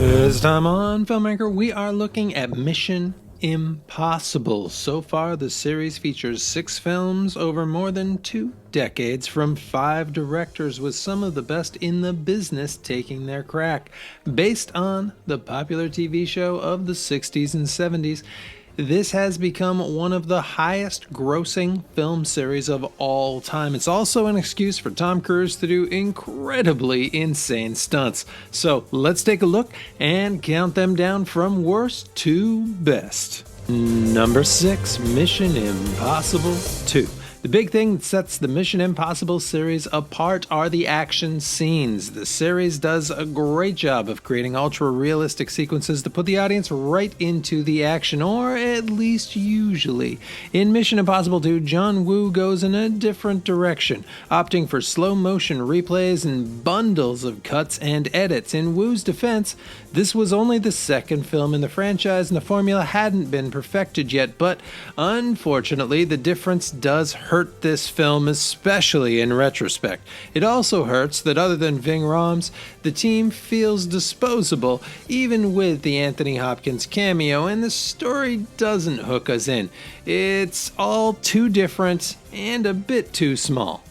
This time on Filmmaker, we are looking at Mission Impossible. So far, the series features 6 films over more than 2 decades from 5 directors, with some of the best in the business taking their crack. Based on the popular TV show of the 60s and 70s, this has become one of the highest grossing film series of all time. It's also an excuse for Tom Cruise to do incredibly insane stunts. So let's take a look and count them down from worst to best. Number 6, Mission Impossible 2. The big thing that sets the Mission Impossible series apart are the action scenes. The series does a great job of creating ultra-realistic sequences to put the audience right into the action, or at least usually. In Mission Impossible 2, John Woo goes in a different direction, opting for slow-motion replays and bundles of cuts and edits. In Woo's defense, this was only the second film in the franchise and the formula hadn't been perfected yet, but unfortunately the difference does hurt this film, especially in retrospect. It also hurts that other than Ving Rhames, the team feels disposable even with the Anthony Hopkins cameo, and the story doesn't hook us in. It's all too different and a bit too small.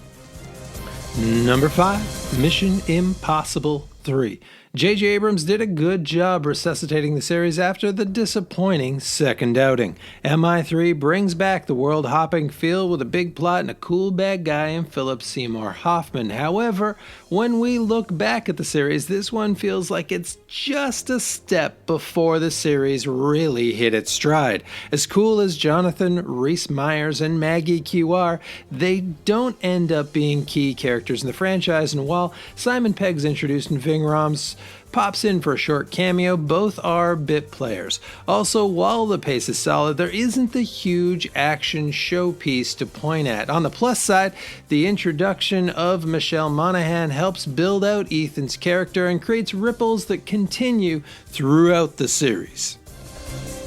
Number 5, Mission Impossible 3. J.J. Abrams did a good job resuscitating the series after the disappointing second outing. MI3 brings back the world-hopping feel with a big plot and a cool bad guy in Philip Seymour Hoffman. However, when we look back at the series, this one feels like it's just a step before the series really hit its stride. As cool as Jonathan Rhys-Meyers and Maggie Q are, they don't end up being key characters in the franchise, and while Simon Pegg's introduced and Ving Rhames pops in for a short cameo, both are bit players. Also, while the pace is solid, there isn't the huge action showpiece to point at. On the plus side, the introduction of Michelle Monaghan helps build out Ethan's character and creates ripples that continue throughout the series.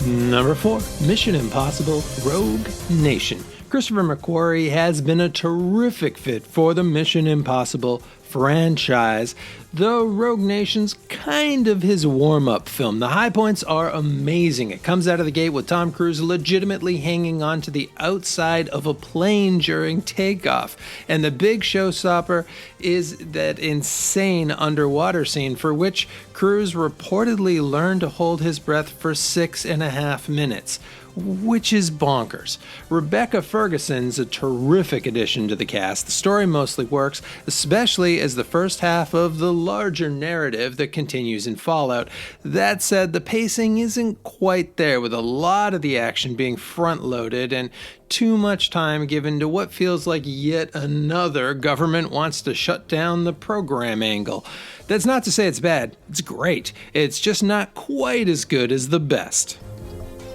Number 4, Mission Impossible Rogue Nation. Christopher McQuarrie has been a terrific fit for the Mission Impossible franchise, though Rogue Nation's kind of his warm-up film. The high points are amazing. It comes out of the gate with Tom Cruise legitimately hanging onto the outside of a plane during takeoff, and the big showstopper is that insane underwater scene for which Cruise reportedly learned to hold his breath for 6.5 minutes. Which is bonkers. Rebecca Ferguson's a terrific addition to the cast. The story mostly works, especially as the first half of the larger narrative that continues in Fallout. That said, the pacing isn't quite there, with a lot of the action being front-loaded and too much time given to what feels like yet another government wants to shut down the program angle. That's not to say it's bad. It's great. It's just not quite as good as the best.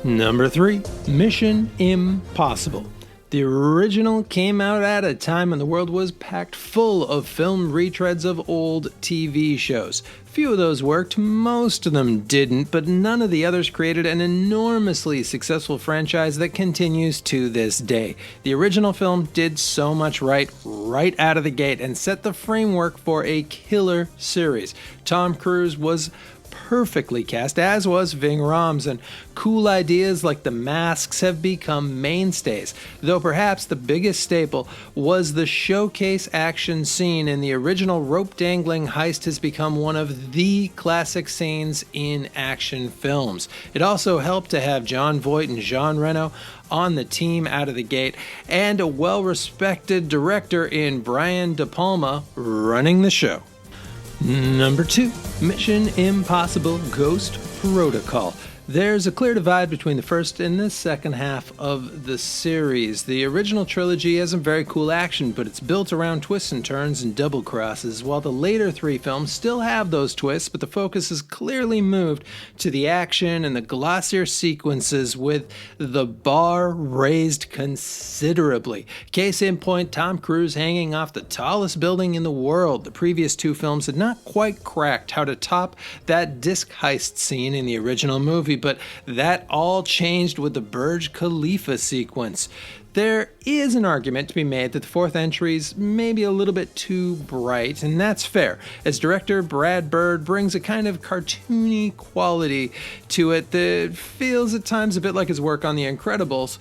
Number 3, Mission Impossible. The original came out at a time when the world was packed full of film retreads of old TV shows. Few of those worked, most of them didn't, but none of the others created an enormously successful franchise that continues to this day. The original film did so much right out of the gate and set the framework for a killer series. Tom Cruise was perfectly cast, as was Ving Rhames, and cool ideas like the masks have become mainstays, though perhaps the biggest staple was the showcase action scene in the original rope-dangling heist has become one of the classic scenes in action films. It also helped to have Jon Voight and Jean Reno on the team out of the gate, and a well-respected director in Brian De Palma running the show. Number 2, Mission Impossible Ghost Protocol. There's a clear divide between the first and the second half of the series. The original trilogy has some very cool action, but it's built around twists and turns and double crosses, while the later 3 films still have those twists, but the focus is clearly moved to the action and the glossier sequences, with the bar raised considerably. Case in point, Tom Cruise hanging off the tallest building in the world. The previous 2 films had not quite cracked how to top that disc heist scene in the original movie, but that all changed with the Burj Khalifa sequence. There is an argument to be made that the fourth entry's maybe a little bit too bright, and that's fair, as director Brad Bird brings a kind of cartoony quality to it that feels at times a bit like his work on The Incredibles.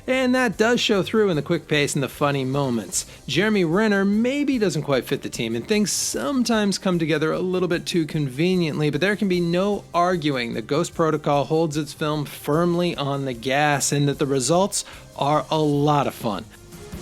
And that does show through in the quick pace and the funny moments. Jeremy Renner maybe doesn't quite fit the team, and things sometimes come together a little bit too conveniently, but there can be no arguing that Ghost Protocol holds its film firmly on the gas and that the results are a lot of fun.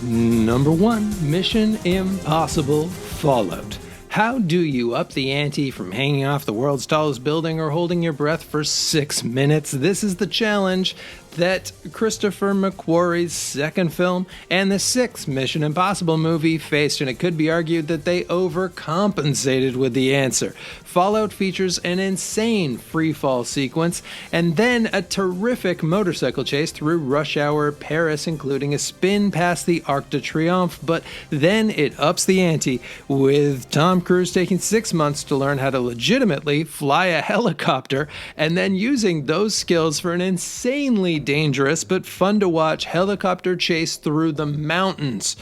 Number 1, Mission Impossible Fallout. How do you up the ante from hanging off the world's tallest building or holding your breath for 6 minutes? This is the challenge that Christopher McQuarrie's second film and the sixth Mission Impossible movie faced, and it could be argued that they overcompensated with the answer. Fallout features an insane freefall sequence and then a terrific motorcycle chase through rush hour Paris, including a spin past the Arc de Triomphe, but then it ups the ante with Tom Cruise taking 6 months to learn how to legitimately fly a helicopter and then using those skills for an insanely dangerous but fun to watch helicopter chase through the mountains.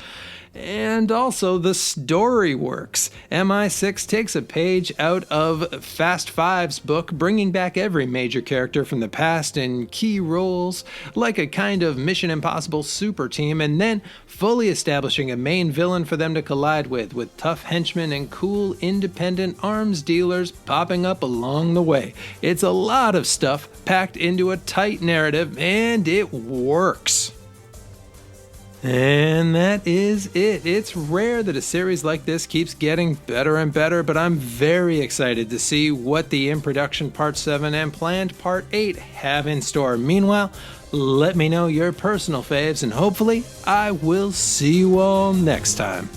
And also, the story works. MI6 takes a page out of Fast Five's book, bringing back every major character from the past in key roles, like a kind of Mission Impossible super team, and then fully establishing a main villain for them to collide with tough henchmen and cool independent arms dealers popping up along the way. It's a lot of stuff packed into a tight narrative, and it works. And that is it. It's rare that a series like this keeps getting better and better, but I'm very excited to see what the in production Part 7 and planned Part 8 have in store. Meanwhile, let me know your personal faves, and hopefully I will see you all next time.